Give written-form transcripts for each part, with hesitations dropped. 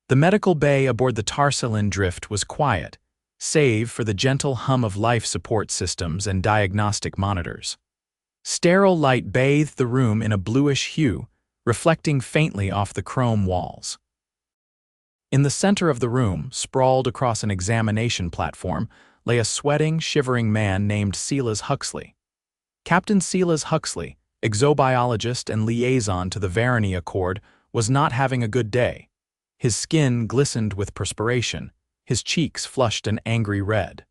The medical bay aboard the Tarsalyn Drift was quiet, save for the gentle hum of life support systems and diagnostic monitors. Sterile light bathed the room in a bluish hue, reflecting faintly off the chrome walls. In the center of the room, sprawled across an examination platform, lay a sweating, shivering man named Silas Huxley. Captain Silas Huxley, exobiologist and liaison to the Vareni Accord, was not having a good day. His skin glistened with perspiration, his cheeks flushed an angry red.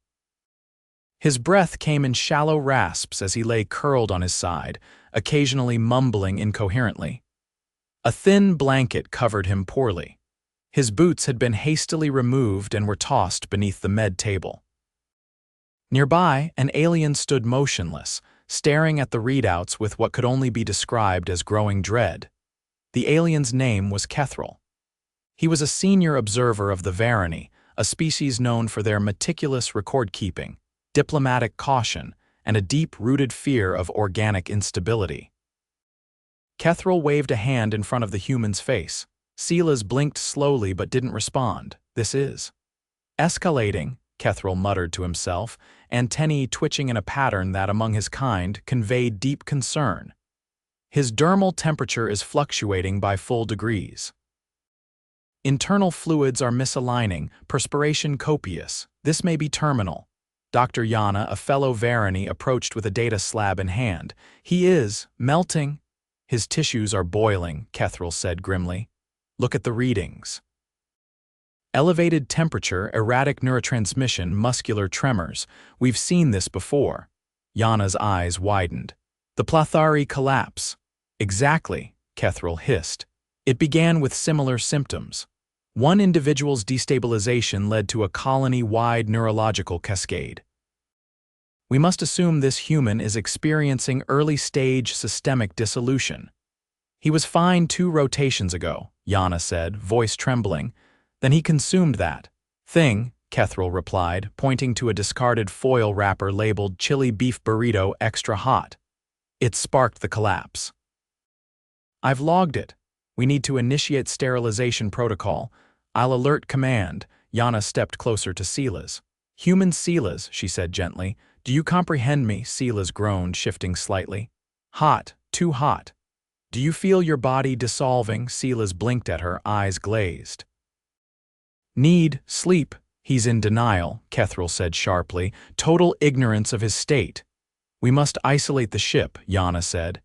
His breath came in shallow rasps as he lay curled on his side, occasionally mumbling incoherently. A thin blanket covered him poorly. His boots had been hastily removed and were tossed beneath the med table. Nearby, an alien stood motionless, staring at the readouts with what could only be described as growing dread. The alien's name was Kethril. He was a senior observer of the Vareni, a species known for their meticulous record-keeping, diplomatic caution, and a deep-rooted fear of organic instability. Kethril waved a hand in front of the human's face. Silas blinked slowly but didn't respond. "This is escalating," Kethril muttered to himself, antennae twitching in a pattern that, among his kind, conveyed deep concern. His dermal temperature is fluctuating by full degrees. Internal fluids are misaligning, perspiration copious. This may be terminal. Dr. Yana, a fellow Vareni, approached with a data slab in hand. "He is melting." "His tissues are boiling," Kethril said grimly. "Look at the readings." Elevated temperature, erratic neurotransmission, muscular tremors. We've seen this before. Yana's eyes widened. "The Plathari collapse." "Exactly," Kethril hissed. "It began with similar symptoms. One individual's destabilization led to a colony-wide neurological cascade. We must assume this human is experiencing early-stage systemic dissolution." "He was fine 2 rotations ago," Yana said, voice trembling. "Then he consumed that thing," Kethril replied, pointing to a discarded foil wrapper labeled chili beef burrito extra hot. "It sparked the collapse." "I've logged it. We need to initiate sterilization protocol. I'll alert command." Yana stepped closer to Silas. "Human Silas," she said gently. "Do you comprehend me?" Silas groaned, shifting slightly. "Hot, too hot." "Do you feel your body dissolving?" Silas blinked at her, eyes glazed. "Need sleep." "He's in denial," Kethril said sharply. "Total ignorance of his state." "We must isolate the ship," Yana said.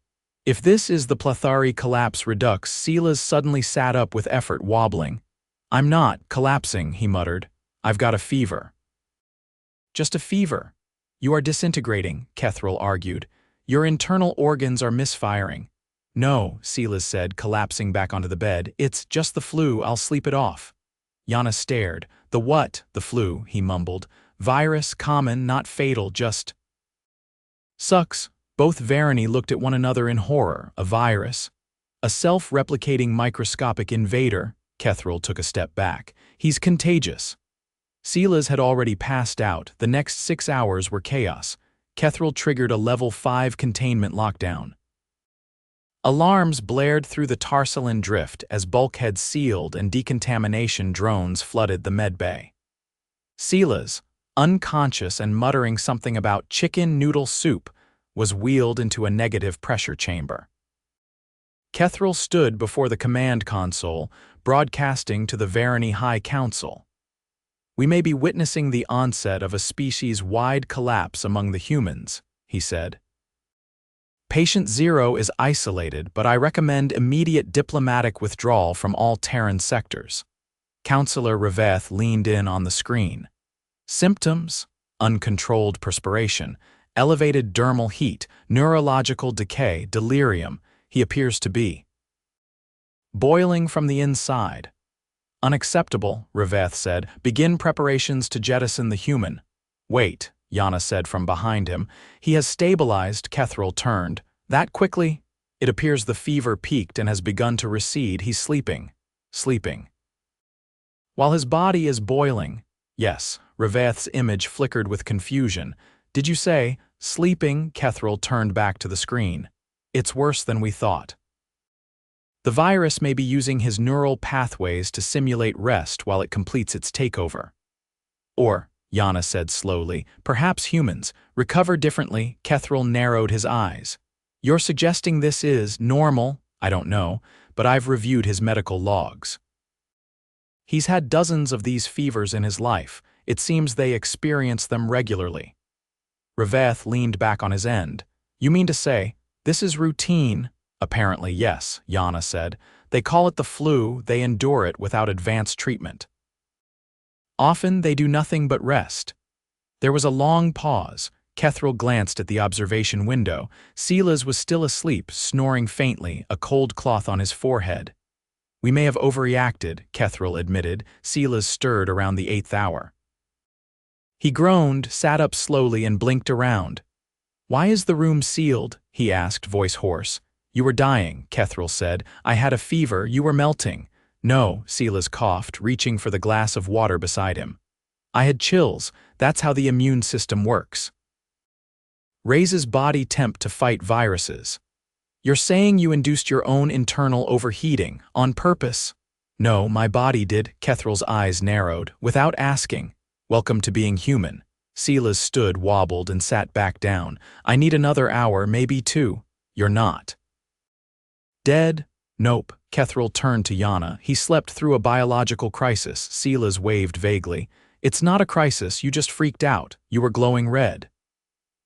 "If this is the Plathari collapse redux," Silas suddenly sat up with effort, wobbling. "I'm not collapsing," he muttered. "I've got a fever." "Just a fever." "You are disintegrating," Kethril argued. "Your internal organs are misfiring." "No," Silas said, collapsing back onto the bed. "It's just the flu. I'll sleep it off." Yana stared. "The what?" "The flu," he mumbled. "Virus, common, not fatal, just sucks." Both Vareni looked at one another in horror. "A virus? A self-replicating microscopic invader?" Kethril took a step back. "He's contagious." Silas had already passed out. The next 6 hours were chaos. Kethril triggered a level 5 containment lockdown. Alarms blared through the Tarsalyn Drift as bulkheads sealed and decontamination drones flooded the medbay. Silas, unconscious and muttering something about chicken noodle soup, was wheeled into a negative pressure chamber. Kethril stood before the command console, broadcasting to the Vareni High Council. "We may be witnessing the onset of a species-wide collapse among the humans," he said. "Patient 0 is isolated, but I recommend immediate diplomatic withdrawal from all Terran sectors." Counselor Riveth leaned in on the screen. "Symptoms: uncontrolled perspiration, elevated dermal heat, neurological decay, delirium. He appears to be boiling from the inside." "Unacceptable," Riveth said. "Begin preparations to jettison the human." "Wait," Yana said from behind him. "He has stabilized." Kethril turned. "That quickly?" "It appears the fever peaked and has begun to recede. He's sleeping." "Sleeping while his body is boiling?" "Yes." Riveth's image flickered with confusion. "Did you say sleeping?" Kethril turned back to the screen. "It's worse than we thought." The virus may be using his neural pathways to simulate rest while it completes its takeover. Or, Yana said slowly, perhaps humans recover differently. Kethril narrowed his eyes. You're suggesting this is normal? I don't know, but I've reviewed his medical logs. He's had dozens of these fevers in his life. It seems they experience them regularly. Reveth leaned back on his end. You mean to say, this is routine? Apparently, yes, Yana said. They call it the flu, they endure it without advanced treatment. Often they do nothing but rest. There was a long pause. Kethril glanced at the observation window. Silas was still asleep, snoring faintly, a cold cloth on his forehead. We may have overreacted, Kethril admitted. Silas stirred around the 8th hour. He groaned, sat up slowly, and blinked around. Why is the room sealed? He asked, voice hoarse. You were dying, Kethril said. I had a fever, you were melting. No, Silas coughed, reaching for the glass of water beside him. I had chills, that's how the immune system works. Raises body temp to fight viruses. You're saying you induced your own internal overheating, on purpose? No, my body did, Kethril's eyes narrowed, without asking. Welcome to being human. Silas stood, wobbled, and sat back down. I need another hour, maybe 2. You're not. Dead? Nope. Kethril turned to Yana. He slept through a biological crisis. Silas waved vaguely. It's not a crisis, you just freaked out. You were glowing red.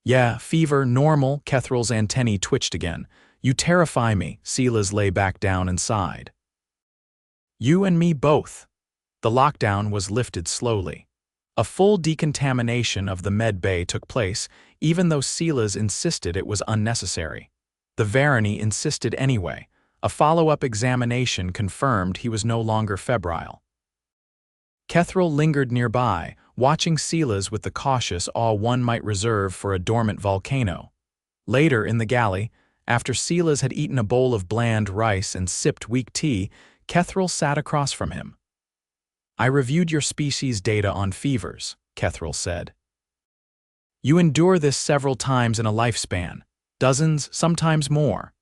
Yeah, fever, normal. Kethril's antennae twitched again. You terrify me. Silas lay back down and sighed. You and me both. The lockdown was lifted slowly. A full decontamination of the med bay took place, even though Silas insisted it was unnecessary. The Vareni insisted anyway. A follow-up examination confirmed he was no longer febrile. Kethril lingered nearby, watching Silas with the cautious awe one might reserve for a dormant volcano. Later in the galley, after Silas had eaten a bowl of bland rice and sipped weak tea, Kethril sat across from him. I reviewed your species data on fevers, Kethril said. You endure this several times in a lifespan, dozens, sometimes more.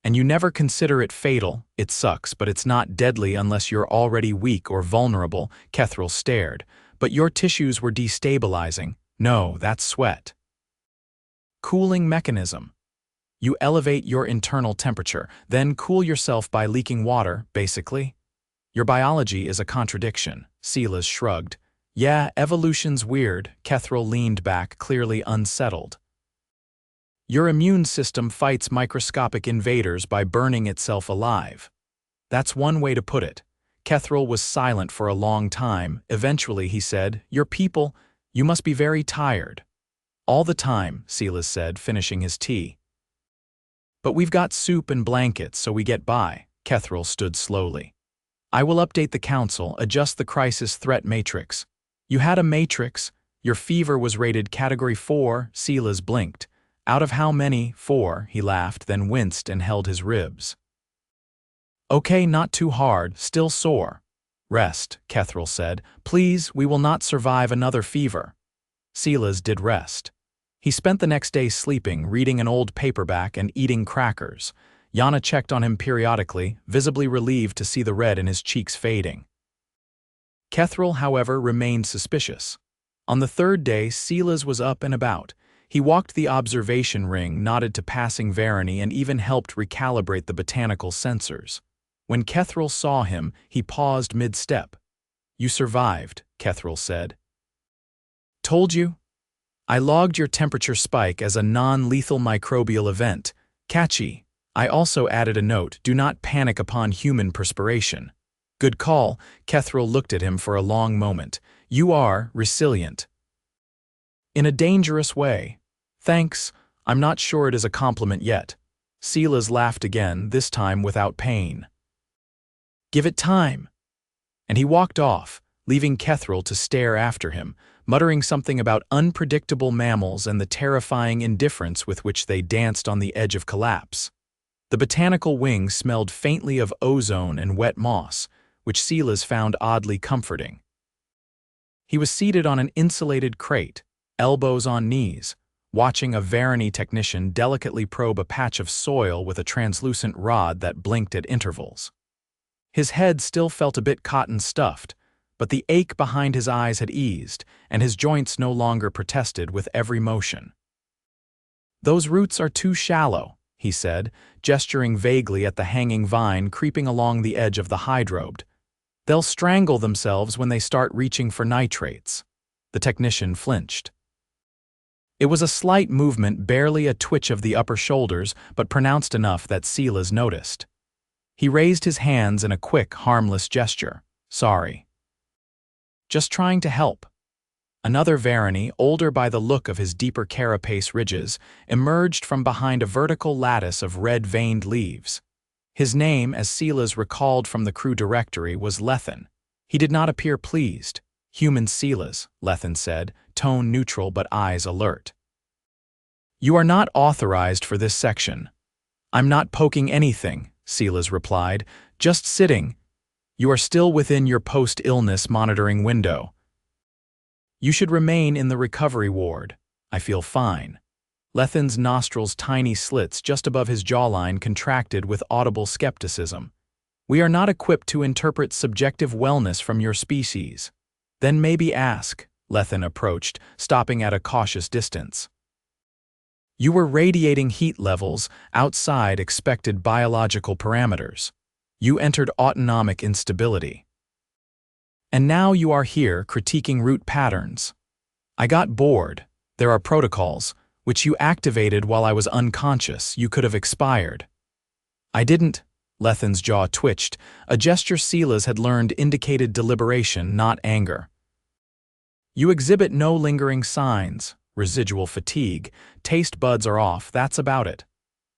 And you never consider it fatal. It sucks, but it's not deadly unless you're already weak or vulnerable. Kethril stared. But your tissues were destabilizing. No, that's sweat. Cooling mechanism. You elevate your internal temperature, then cool yourself by leaking water, basically. Your biology is a contradiction. Silas shrugged. Yeah, evolution's weird. Kethril leaned back, clearly unsettled. Your immune system fights microscopic invaders by burning itself alive. That's one way to put it. Kethril was silent for a long time. Eventually he said, Your people, you must be very tired. All the time, Silas said, finishing his tea. But we've got soup and blankets, so we get by. Kethril stood slowly. I will update the council, adjust the crisis threat matrix. You had a matrix. Your fever was rated Category 4, Silas blinked. Out of how many? 4, he laughed, then winced and held his ribs. Okay, not too hard, still sore. Rest, Kethril said. Please, we will not survive another fever. Silas did rest. He spent the next day sleeping, reading an old paperback and eating crackers. Yana checked on him periodically, visibly relieved to see the red in his cheeks fading. Kethril, however, remained suspicious. On the 3rd day, Silas was up and about. He walked the observation ring, nodded to passing Vareni, and even helped recalibrate the botanical sensors. When Kethril saw him, he paused mid-step. You survived, Kethril said. Told you? I logged your temperature spike as a non-lethal microbial event. Catchy. I also added a note, do not panic upon human perspiration. Good call. Kethril looked at him for a long moment. You are resilient. In a dangerous way. Thanks. I'm not sure it is a compliment yet. Silas laughed again, this time without pain. Give it time. And he walked off, leaving Kethril to stare after him, muttering something about unpredictable mammals and the terrifying indifference with which they danced on the edge of collapse. The botanical wing smelled faintly of ozone and wet moss, which Silas found oddly comforting. He was seated on an insulated crate, elbows on knees, watching a Vareni technician delicately probe a patch of soil with a translucent rod that blinked at intervals. His head still felt a bit cotton-stuffed, but the ache behind his eyes had eased, and his joints no longer protested with every motion. "Those roots are too shallow," he said, gesturing vaguely at the hanging vine creeping along the edge of the hydrobe. "They'll strangle themselves when they start reaching for nitrates." The technician flinched. It was a slight movement, barely a twitch of the upper shoulders, but pronounced enough that Silas noticed. He raised his hands in a quick, harmless gesture. "Sorry. Just trying to help." Another Vareni, older by the look of his deeper carapace ridges, emerged from behind a vertical lattice of red-veined leaves. His name, as Silas recalled from the crew directory, was Lethen. He did not appear pleased. "Human Silas," Lethen said, tone neutral but eyes alert. "You are not authorized for this section." "I'm not poking anything," Silas replied. "Just sitting. You are still within your post-illness monitoring window. You should remain in the recovery ward." "I feel fine." Lethen's nostrils' tiny slits just above his jawline contracted with audible skepticism. "We are not equipped to interpret subjective wellness from your species." "Then maybe ask," Lethen approached, stopping at a cautious distance. "You were radiating heat levels outside expected biological parameters. You entered autonomic instability. And now you are here critiquing root patterns. I got bored. There are protocols, which you activated while I was unconscious. You could have expired." "I didn't." Lethen's jaw twitched, a gesture Silas had learned indicated deliberation, not anger. "You exhibit no lingering signs, residual fatigue, taste buds are off, that's about it."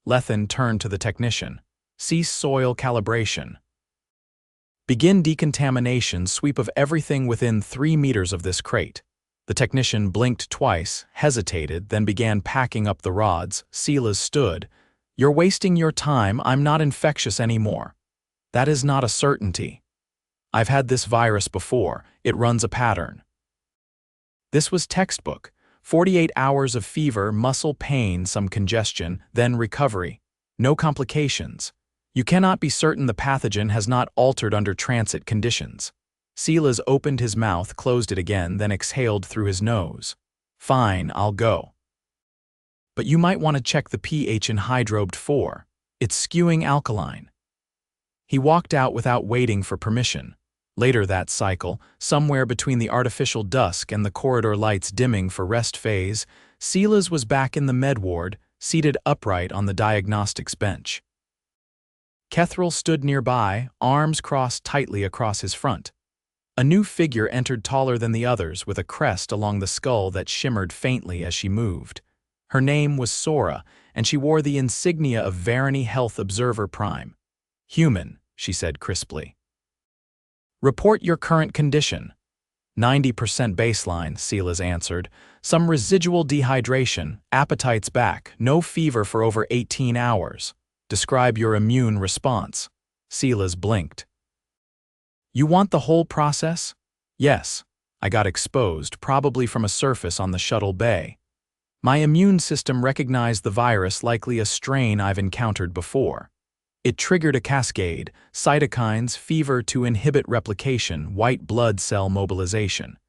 Lethen turned to the technician. "Cease soil calibration. Begin decontamination, sweep of everything within 3 meters of this crate." The technician blinked twice, hesitated, then began packing up the rods. Silas stood. "You're wasting your time, I'm not infectious anymore." "That is not a certainty. I've had this virus before, it runs a pattern." This was textbook. 48 hours of fever, muscle pain, some congestion, then recovery. No complications. You cannot be certain the pathogen has not altered under transit conditions. Silas opened his mouth, closed it again, then exhaled through his nose. "Fine, I'll go. But you might want to check the pH in hydrobe 4. It's skewing alkaline." He walked out without waiting for permission. Later that cycle, somewhere between the artificial dusk and the corridor lights dimming for rest phase, Silas was back in the med ward, seated upright on the diagnostics bench. Kethril stood nearby, arms crossed tightly across his front. A new figure entered, taller than the others, with a crest along the skull that shimmered faintly as she moved. Her name was Sora, and she wore the insignia of Vareni Health Observer Prime. "Human," she said crisply. "Report your current condition." 90% baseline, Silas answered. "Some residual dehydration, appetite's back, no fever for over 18 hours. Describe your immune response." Silas blinked. "You want the whole process?" "Yes. I got exposed, probably from a surface on the shuttle bay. My immune system recognized the virus, likely a strain I've encountered before. It triggered a cascade, cytokines, fever to inhibit replication, white blood cell mobilization.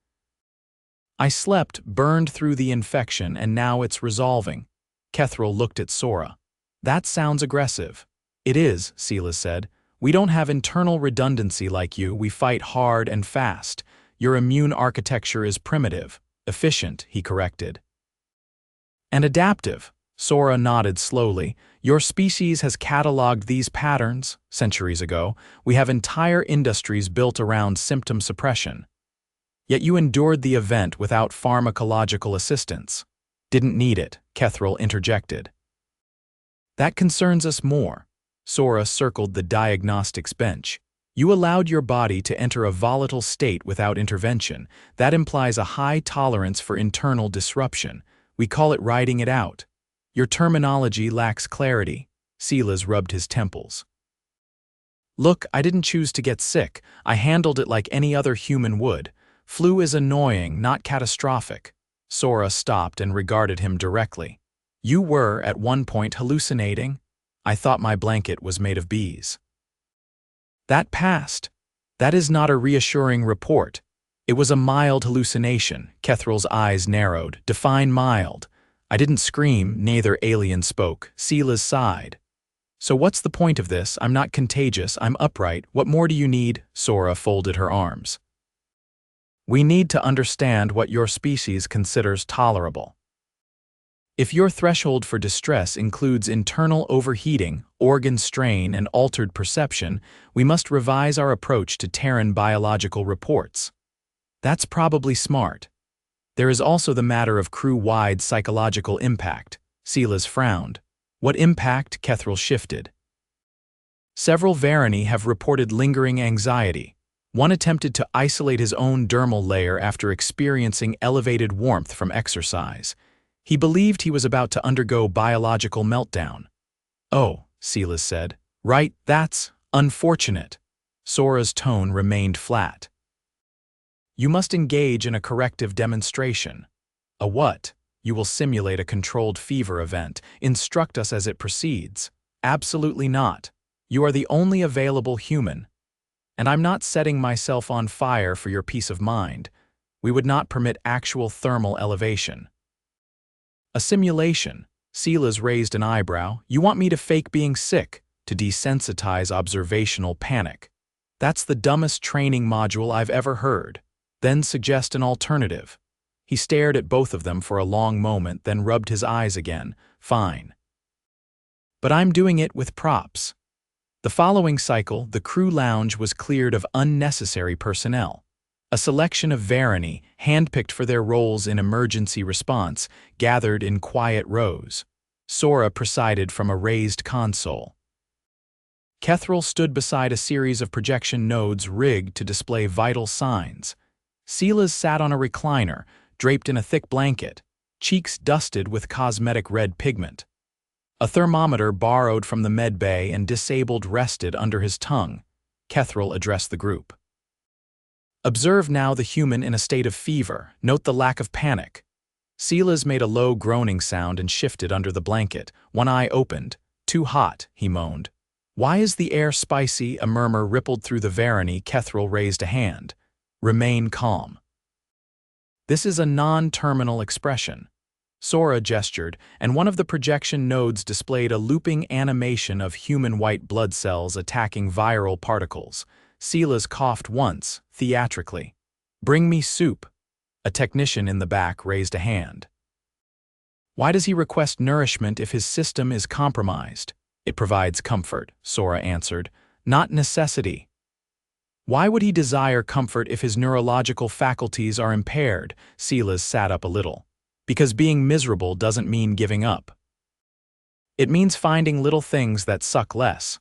I slept, burned through the infection, and now it's resolving." Kethril looked at Sora. "That sounds aggressive." "It is," Silas said. "We don't have internal redundancy like you, we fight hard and fast. Your immune architecture is primitive." "Efficient," he corrected. "And adaptive." Sora nodded slowly. "Your species has cataloged these patterns centuries ago. We have entire industries built around symptom suppression. Yet you endured the event without pharmacological assistance." "Didn't need it," Kethril interjected. "That concerns us more." Sora circled the diagnostics bench. "You allowed your body to enter a volatile state without intervention. That implies a high tolerance for internal disruption. We call it riding it out. Your terminology lacks clarity." Silas rubbed his temples. "Look, I didn't choose to get sick. I handled it like any other human would. Flu is annoying, not catastrophic. Sora stopped and regarded him directly. You were, at one point, hallucinating? I thought my blanket was made of bees. That passed. That is not a reassuring report. It was a mild hallucination. Kethral's eyes narrowed. Define mild. I didn't scream, neither alien spoke. Silas sighed. So what's the point of this? I'm not contagious, I'm upright. What more do you need? Sora folded her arms. We need to understand what your species considers tolerable. If your threshold for distress includes internal overheating, organ strain, and altered perception, we must revise our approach to Terran biological reports. That's probably smart. There is also the matter of crew-wide psychological impact. Silas frowned. What impact? Kethral shifted. Several Vareni have reported lingering anxiety. One attempted to isolate his own dermal layer after experiencing elevated warmth from exercise. He believed he was about to undergo biological meltdown. Oh, Silas said. Right, that's unfortunate. Sora's tone remained flat. You must engage in a corrective demonstration. A what? You will simulate a controlled fever event. Instruct us as it proceeds. Absolutely not. You are the only available human. And I'm not setting myself on fire for your peace of mind. We would not permit actual thermal elevation. A simulation. Silas raised an eyebrow. You want me to fake being sick, to desensitize observational panic. That's the dumbest training module I've ever heard. Then suggest an alternative. He stared at both of them for a long moment, then rubbed his eyes again. Fine. But I'm doing it with props. The following cycle, the crew lounge was cleared of unnecessary personnel. A selection of Vareni, handpicked for their roles in emergency response, gathered in quiet rows. Sora presided from a raised console. Kethral stood beside a series of projection nodes rigged to display vital signs. Silas sat on a recliner, draped in a thick blanket, cheeks dusted with cosmetic red pigment. A thermometer borrowed from the med bay and disabled rested under his tongue. Kethral addressed the group. Observe now the human in a state of fever. Note the lack of panic. Silas made a low groaning sound and shifted under the blanket. One eye opened. Too hot, he moaned. Why is the air spicy? A murmur rippled through the Vareni. Kethral raised a hand. Remain calm. This is a non-terminal expression. Sora gestured, and one of the projection nodes displayed a looping animation of human white blood cells attacking viral particles. Silas coughed once, theatrically. Bring me soup. A technician in the back raised a hand. Why does he request nourishment if his system is compromised? It provides comfort, Sora answered, not necessity. Why would he desire comfort if his neurological faculties are impaired? Silas sat up a little. Because being miserable doesn't mean giving up. It means finding little things that suck less.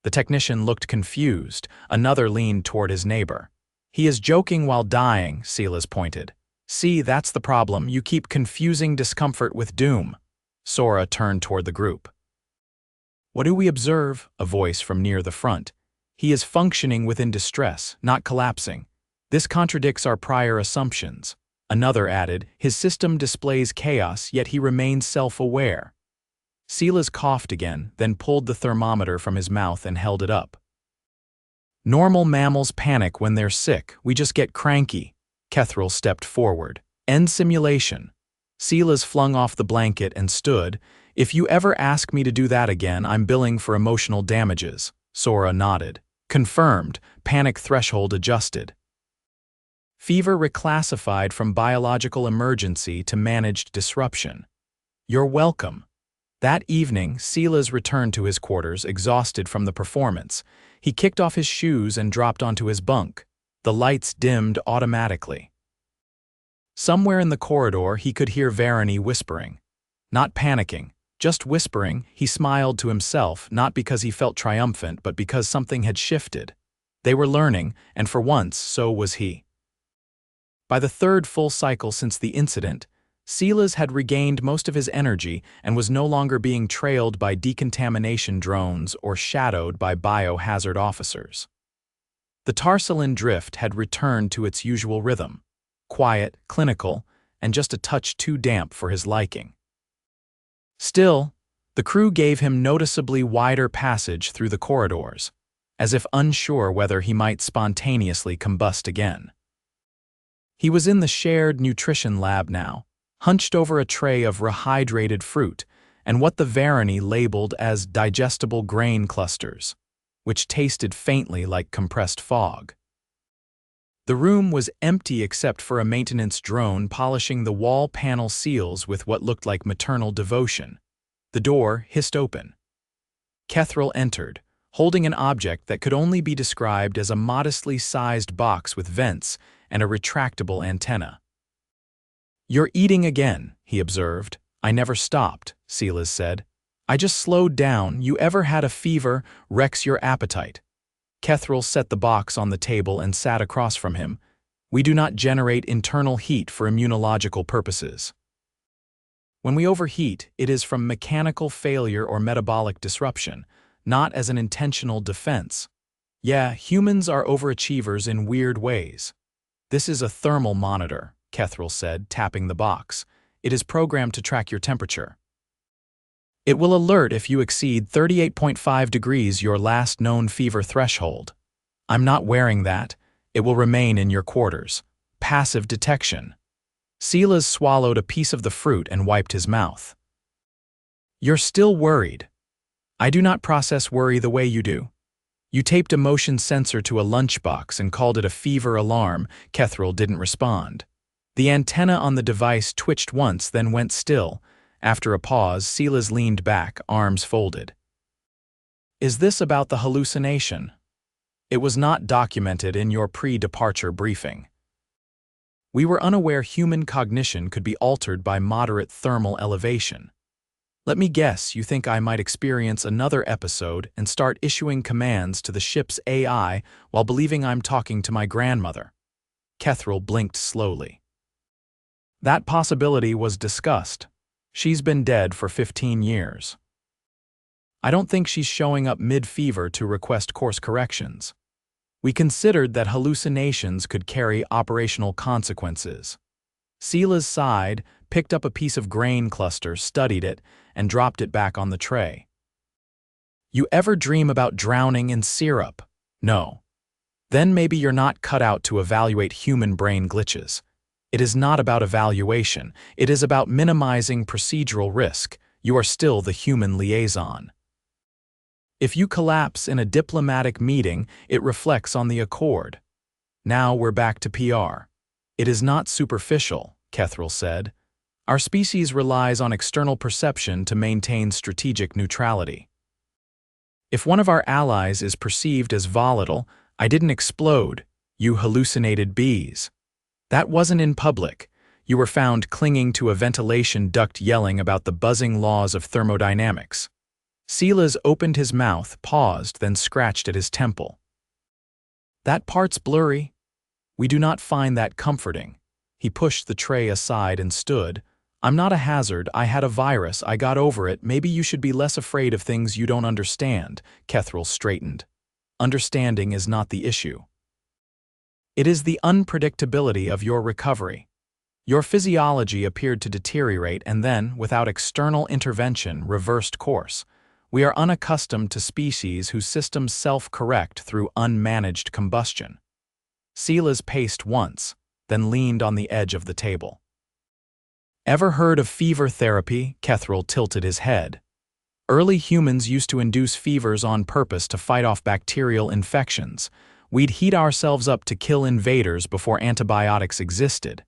The technician looked confused. Another leaned toward his neighbor. He is joking while dying, Silas pointed. See, that's the problem. You keep confusing discomfort with doom. Sora turned toward the group. What do we observe? A voice from near the front. He is functioning within distress, not collapsing. This contradicts our prior assumptions. Another added, his system displays chaos, yet he remains self-aware. Silas coughed again, then pulled the thermometer from his mouth and held it up. Normal mammals panic when they're sick, we just get cranky. Kethral stepped forward. End simulation. Silas flung off the blanket and stood. If you ever ask me to do that again, I'm billing for emotional damages. Sora nodded. Confirmed. Panic threshold adjusted. Fever reclassified from biological emergency to managed disruption. You're welcome. That evening, Silas returned to his quarters, exhausted from the performance. He kicked off his shoes and dropped onto his bunk. The lights dimmed automatically. Somewhere in the corridor, he could hear Vareni whispering. Not panicking, just whispering. He smiled to himself, not because he felt triumphant, but because something had shifted. They were learning, and for once, so was he. By the third full cycle since the incident, Silas had regained most of his energy and was no longer being trailed by decontamination drones or shadowed by biohazard officers. The Tarsalyn Drift had returned to its usual rhythm, quiet, clinical, and just a touch too damp for his liking. Still, the crew gave him noticeably wider passage through the corridors, as if unsure whether he might spontaneously combust again. He was in the shared nutrition lab now, hunched over a tray of rehydrated fruit and what the Vareni labeled as digestible grain clusters, which tasted faintly like compressed fog. The room was empty except for a maintenance drone polishing the wall panel seals with what looked like maternal devotion. The door hissed open. Kethril entered, holding an object that could only be described as a modestly sized box with vents and a retractable antenna. "You're eating again," he observed. "I never stopped," Silas said. "I just slowed down. You ever had a fever wrecks your appetite?" Kethril set the box on the table and sat across from him. "We do not generate internal heat for immunological purposes. When we overheat, it is from mechanical failure or metabolic disruption, not as an intentional defense. Yeah, humans are overachievers in weird ways." "This is a thermal monitor," Kethril said, tapping the box. "It is programmed to track your temperature. It will alert if you exceed 38.5 degrees, your last known fever threshold. I'm not wearing that. It will remain in your quarters. Passive detection." Silas swallowed a piece of the fruit and wiped his mouth. "You're still worried." "I do not process worry the way you do." "You taped a motion sensor to a lunchbox and called it a fever alarm." Kethril didn't respond. The antenna on the device twitched once, then went still. After a pause, Silas leaned back, arms folded. "Is this about the hallucination?" "It was not documented in your pre-departure briefing. We were unaware human cognition could be altered by moderate thermal elevation. Let me guess, you think I might experience another episode and start issuing commands to the ship's AI while believing I'm talking to my grandmother." Kethril blinked slowly. "That possibility was discussed. She's been dead for 15 years. I don't think she's showing up mid-fever to request course corrections. We considered that hallucinations could carry operational consequences." Silas sighed, picked up a piece of grain cluster, studied it, and dropped it back on the tray. "You ever dream about drowning in syrup?" "No." "Then maybe you're not cut out to evaluate human brain glitches. It is not about evaluation. It is about minimizing procedural risk. You are still the human liaison. If you collapse in a diplomatic meeting, it reflects on the accord. Now we're back to PR. It is not superficial," Kethril said. "Our species relies on external perception to maintain strategic neutrality. If one of our allies is perceived as volatile, I didn't explode. You hallucinated bees. That wasn't in public. You were found clinging to a ventilation duct yelling about the buzzing laws of thermodynamics." Silas opened his mouth, paused, then scratched at his temple. "That part's blurry. We do not find that comforting." He pushed the tray aside and stood. "I'm not a hazard. I had a virus. I got over it. Maybe you should be less afraid of things you don't understand." Kethril straightened. "Understanding is not the issue. It is the unpredictability of your recovery. Your physiology appeared to deteriorate and then, without external intervention, reversed course. We are unaccustomed to species whose systems self-correct through unmanaged combustion." Silas paced once, then leaned on the edge of the table. "Ever heard of fever therapy?" Kethril tilted his head. "Early humans used to induce fevers on purpose to fight off bacterial infections. We'd heat ourselves up to kill invaders before antibiotics existed.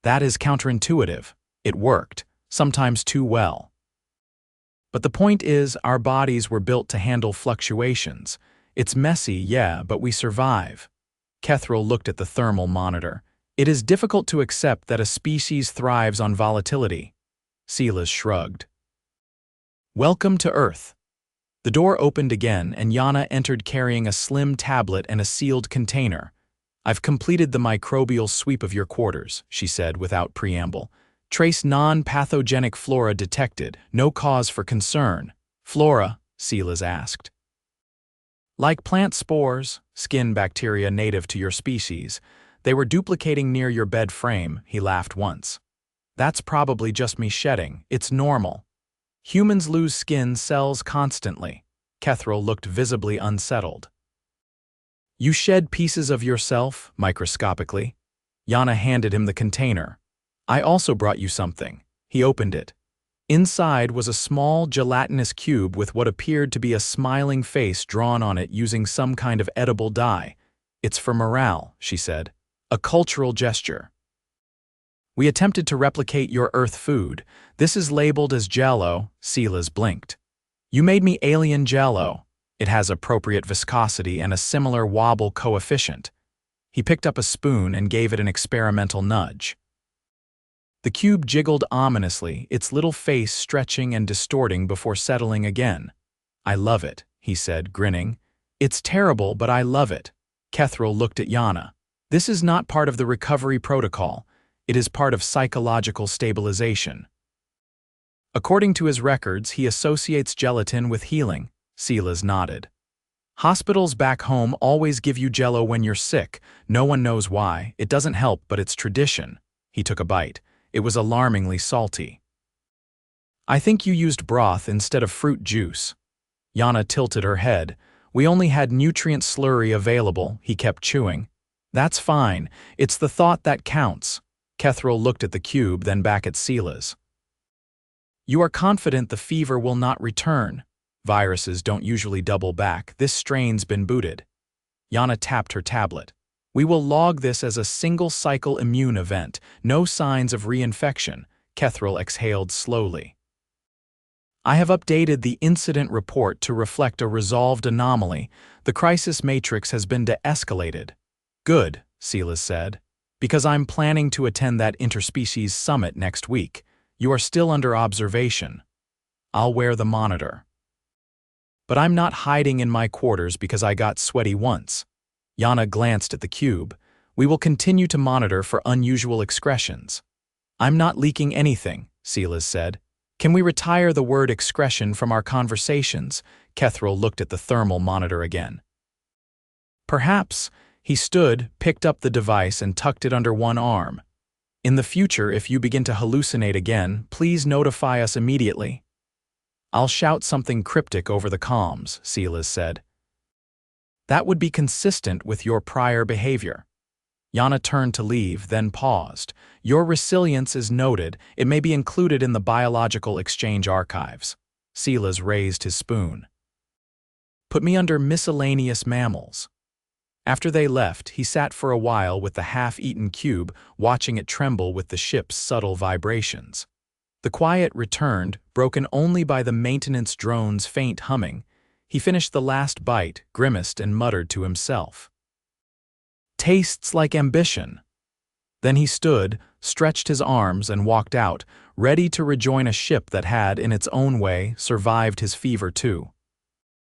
That is counterintuitive. It worked, sometimes too well. But the point is, our bodies were built to handle fluctuations. It's messy, yeah, but we survive." Kethril looked at the thermal monitor. "It is difficult to accept that a species thrives on volatility." Silas shrugged. "Welcome to Earth." The door opened again, and Yana entered carrying a slim tablet and a sealed container. "I've completed the microbial sweep of your quarters," she said without preamble. "Trace non-pathogenic flora detected. No cause for concern." "Flora?" Silas asked. "Like plant spores, skin bacteria native to your species. They were duplicating near your bed frame," he laughed once. That's probably just me shedding. It's normal. Humans lose skin cells constantly. Kethril looked visibly unsettled. You shed pieces of yourself, microscopically. Yana handed him the container. I also brought you something. He opened it. Inside was a small gelatinous cube with what appeared to be a smiling face drawn on it using some kind of edible dye. It's for morale, she said. A cultural gesture. We attempted to replicate your Earth food. This is labeled as Jello, Silas blinked. You made me alien Jello. It has appropriate viscosity and a similar wobble coefficient. He picked up a spoon and gave it an experimental nudge. The cube jiggled ominously, its little face stretching and distorting before settling again. I love it, he said, grinning. It's terrible, but I love it. Kethril looked at Yana. This is not part of the recovery protocol. It is part of psychological stabilization. According to his records, he associates gelatin with healing. Silas nodded. Hospitals back home always give you Jello when you're sick. No one knows why. It doesn't help, but it's tradition. He took a bite. It was alarmingly salty. I think you used broth instead of fruit juice. Yana tilted her head. We only had nutrient slurry available, he kept chewing. That's fine. It's the thought that counts. Kethril looked at the cube, then back at Silas. You are confident the fever will not return. Viruses don't usually double back. This strain's been booted. Yana tapped her tablet. We will log this as a single-cycle immune event. No signs of reinfection. Kethril exhaled slowly. I have updated the incident report to reflect a resolved anomaly. The crisis matrix has been de-escalated. Good, Silas said. Because I'm planning to attend that interspecies summit next week. You are still under observation. I'll wear the monitor. But I'm not hiding in my quarters because I got sweaty once. Yana glanced at the cube. We will continue to monitor for unusual excretions. I'm not leaking anything, Silas said. Can we retire the word excretion from our conversations? Kethril looked at the thermal monitor again. Perhaps. He stood, picked up the device and tucked it under one arm. In the future, if you begin to hallucinate again, please notify us immediately. I'll shout something cryptic over the comms, Silas said. That would be consistent with your prior behavior. Yana turned to leave, then paused. Your resilience is noted. It may be included in the biological exchange archives. Silas raised his spoon. Put me under miscellaneous mammals. After they left, he sat for a while with the half-eaten cube, watching it tremble with the ship's subtle vibrations. The quiet returned, broken only by the maintenance drone's faint humming. He finished the last bite, grimaced, and muttered to himself. Tastes like ambition. Then he stood, stretched his arms, and walked out, ready to rejoin a ship that had, in its own way, survived his fever too.